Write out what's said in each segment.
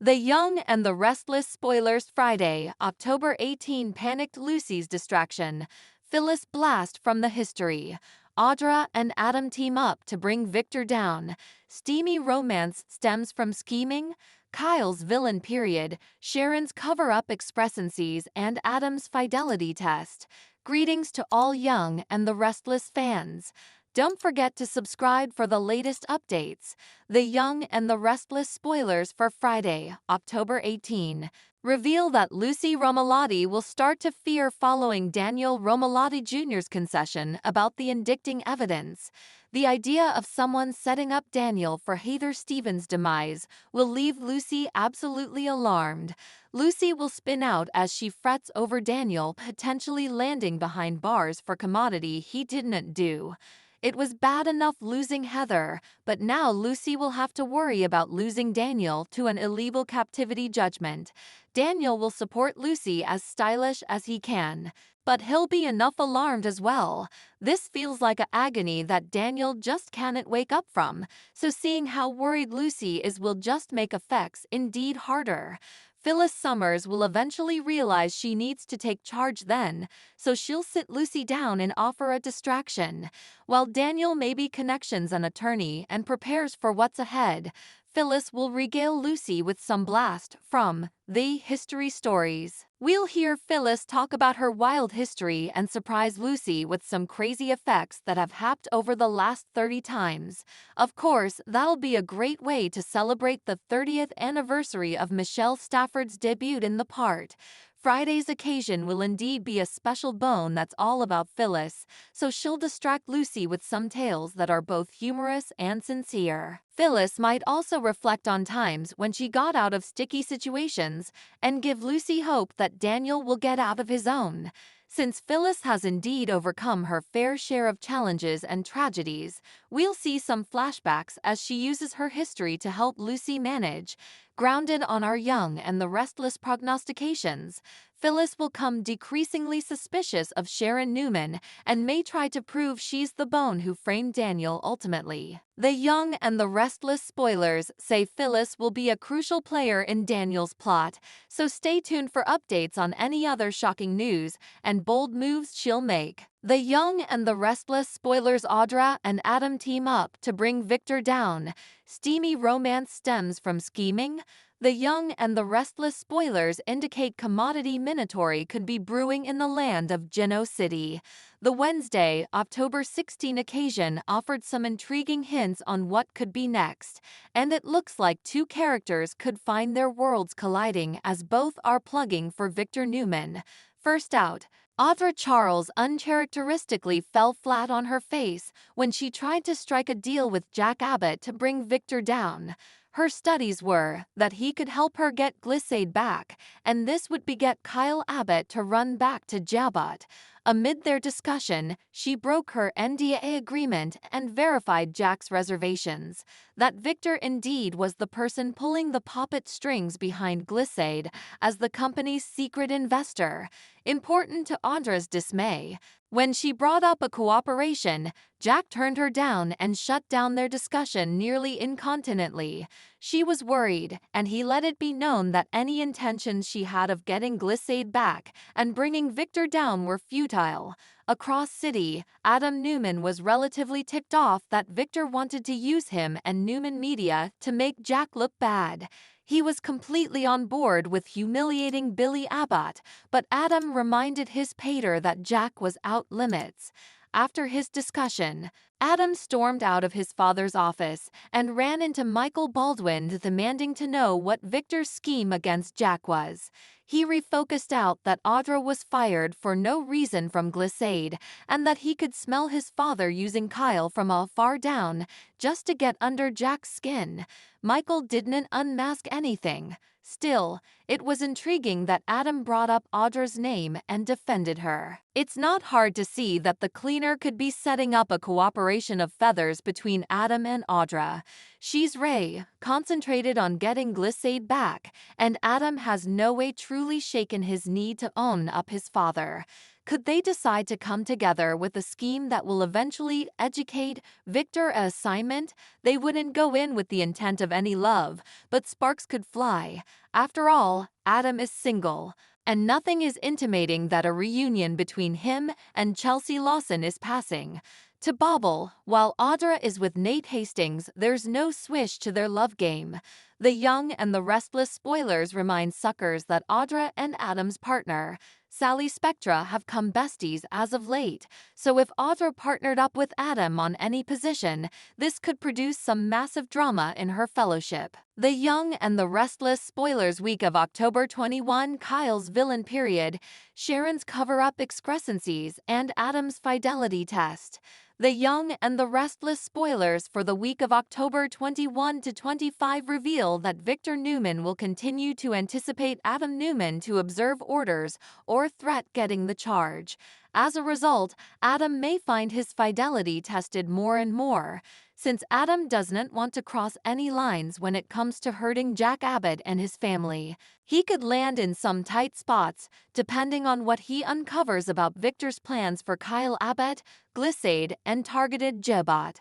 The Young and the Restless spoilers Friday, October 18 panicked Lucy's distraction. Phyllis blast from the history. Audra and Adam team up to bring Victor down. Steamy romance stems from scheming. Kyle's villain period. Sharon's cover-up expressencies and Adam's fidelity test. Greetings to all Young and the Restless fans. Don't forget to subscribe for the latest updates. The Young and the Restless spoilers for Friday, October 18, reveal that Lucy Romalotti will start to fear following Daniel Romalotti Jr.'s concession about the indicting evidence. The idea of someone setting up Daniel for Heather Stevens' demise will leave Lucy absolutely alarmed. Lucy will spin out as she frets over Daniel potentially landing behind bars for commodity he didn't do. It was bad enough losing Heather, but now Lucy will have to worry about losing Daniel to an illegal captivity judgment. Daniel will support Lucy as stylish as he can, but he'll be enough alarmed as well. This feels like an agony that Daniel just can't wake up from, so seeing how worried Lucy is will just make effects indeed harder. Phyllis Summers will eventually realize she needs to take charge then, so she'll sit Lucy down and offer a distraction. While Daniel may be connections an attorney and prepares for what's ahead, Phyllis will regale Lucy with some blast from the history stories. We'll hear Phyllis talk about her wild history and surprise Lucy with some crazy effects that have happened over the last 30 times. Of course, that'll be a great way to celebrate the 30th anniversary of Michelle Stafford's debut in the part. Friday's occasion will indeed be a special bone that's all about Phyllis, so she'll distract Lucy with some tales that are both humorous and sincere. Phyllis might also reflect on times when she got out of sticky situations and give Lucy hope that Daniel will get out of his own. Since Phyllis has indeed overcome her fair share of challenges and tragedies, we'll see some flashbacks as she uses her history to help Lucy manage. Grounded on our Young and the Restless prognostications, Phyllis will come decreasingly suspicious of Sharon Newman and may try to prove she's the bone who framed Daniel ultimately. The Young and the Restless spoilers say Phyllis will be a crucial player in Daniel's plot, so stay tuned for updates on any other shocking news and bold moves she'll make. The Young and the Restless spoilers Audra and Adam team up to bring Victor down. Steamy romance stems from scheming. The Young and the Restless spoilers indicate commodity minatory could be brewing in the land of Geno City. The Wednesday, October 16 occasion offered some intriguing hints on what could be next, and it looks like two characters could find their worlds colliding as both are plugging for Victor Newman. First out, Audra Charles uncharacteristically fell flat on her face when she tried to strike a deal with Jack Abbott to bring Victor down. Her studies were that he could help her get Glissade back, and this would beget Kyle Abbott to run back to Jabot. Amid their discussion, she broke her NDA agreement and verified Jack's reservations. That Victor indeed was the person pulling the puppet strings behind Glissade as the company's secret investor. Important to Audra's dismay, when she brought up a cooperation, Jack turned her down and shut down their discussion nearly incontinently. She was worried, and he let it be known that any intentions she had of getting Glissade back and bringing Victor down were futile. Across city, Adam Newman was relatively ticked off that Victor wanted to use him and Newman Media to make Jack look bad. He was completely on board with humiliating Billy Abbott, but Adam reminded his pater that Jack was out limits. After his discussion, Adam stormed out of his father's office and ran into Michael Baldwin demanding to know what Victor's scheme against Jack was. He refocused out that Audra was fired for no reason from Glissade and that he could smell his father using Kyle from far down just to get under Jack's skin. Michael didn't unmask anything. Still, it was intriguing that Adam brought up Audra's name and defended her. It's not hard to see that the cleaner could be setting up a cooperation of feathers between Adam and Audra. She's Ray, concentrated on getting Glissade back, and Adam has no way truly shaken his need to own up his father. Could they decide to come together with a scheme that will eventually educate Victor an assignment? They wouldn't go in with the intent of any love, but sparks could fly. After all, Adam is single, and nothing is intimating that a reunion between him and Chelsea Lawson is passing. To Bobble, while Audra is with Nate Hastings, there's no swish to their love game. The Young and the Restless spoilers remind suckers that Audra and Adam's partner, Sally Spectra, have come besties as of late, so if Audra partnered up with Adam on any position, this could produce some massive drama in her fellowship. The Young and the Restless spoilers week of October 21, Kyle's villain period, Sharon's cover-up excrescencies, and Adam's fidelity test. The Young and the Restless spoilers for the week of October 21 to 25 reveal that Victor Newman will continue to anticipate Adam Newman to observe orders or threat getting the charge. As a result, Adam may find his fidelity tested more and more, since Adam doesn't want to cross any lines when it comes to hurting Jack Abbott and his family. He could land in some tight spots, depending on what he uncovers about Victor's plans for Kyle Abbott, Glissade, and targeted Jebot.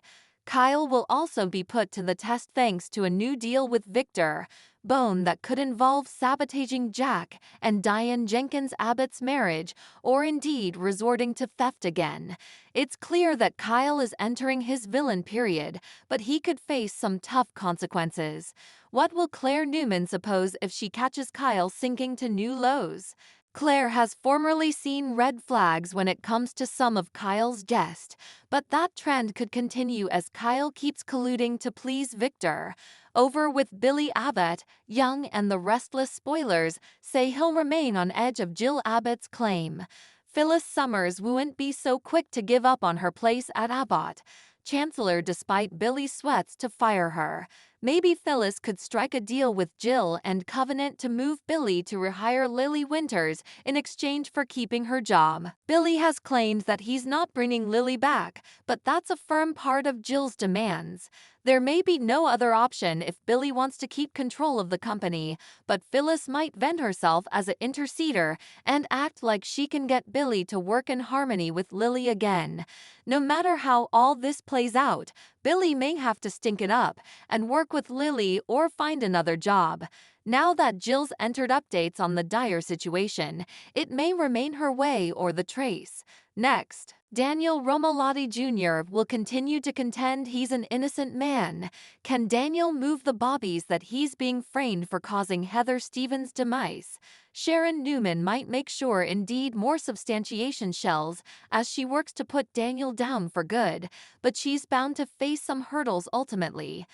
Kyle will also be put to the test thanks to a new deal with Victor, Bone, that could involve sabotaging Jack and Diane Jenkins Abbott's marriage, or indeed resorting to theft again. It's clear that Kyle is entering his villain period, but he could face some tough consequences. What will Claire Newman suppose if she catches Kyle sinking to new lows? Claire has formerly seen red flags when it comes to some of Kyle's jest, but that trend could continue as Kyle keeps colluding to please Victor. Over with Billy Abbott, Young and the Restless spoilers say he'll remain on edge of Jill Abbott's claim. Phyllis Summers wouldn't be so quick to give up on her place at Abbott Chancellor despite Billy's sweats to fire her. Maybe Phyllis could strike a deal with Jill and Covenant to move Billy to rehire Lily Winters in exchange for keeping her job. Billy has claimed that he's not bringing Lily back, but that's a firm part of Jill's demands. There may be no other option if Billy wants to keep control of the company, but Phyllis might vend herself as an interceder and act like she can get Billy to work in harmony with Lily again. No matter how all this plays out, Billy may have to stink it up and work with Lily or find another job. Now that Jill's entered updates on the dire situation, it may remain her way or the trace. Next, Daniel Romolotti Jr. will continue to contend he's an innocent man. Can Daniel move the bobbies that he's being framed for causing Heather Stevens' demise? Sharon Newman might make sure indeed more substantiation shells as she works to put Daniel down for good, but she's bound to face some hurdles ultimately.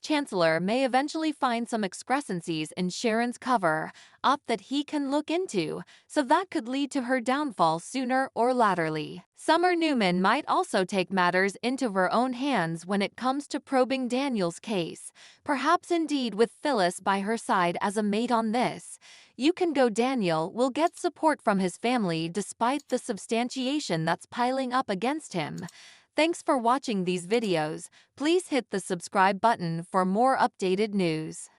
Chancellor may eventually find some excrescencies in Sharon's cover-up that he can look into, so that could lead to her downfall sooner or laterly. Summer Newman might also take matters into her own hands when it comes to probing Daniel's case, perhaps indeed with Phyllis by her side as a mate on this. You Can Go Daniel will get support from his family despite the substantiation that's piling up against him. Thanks for watching these videos. Please hit the subscribe button for more updated news.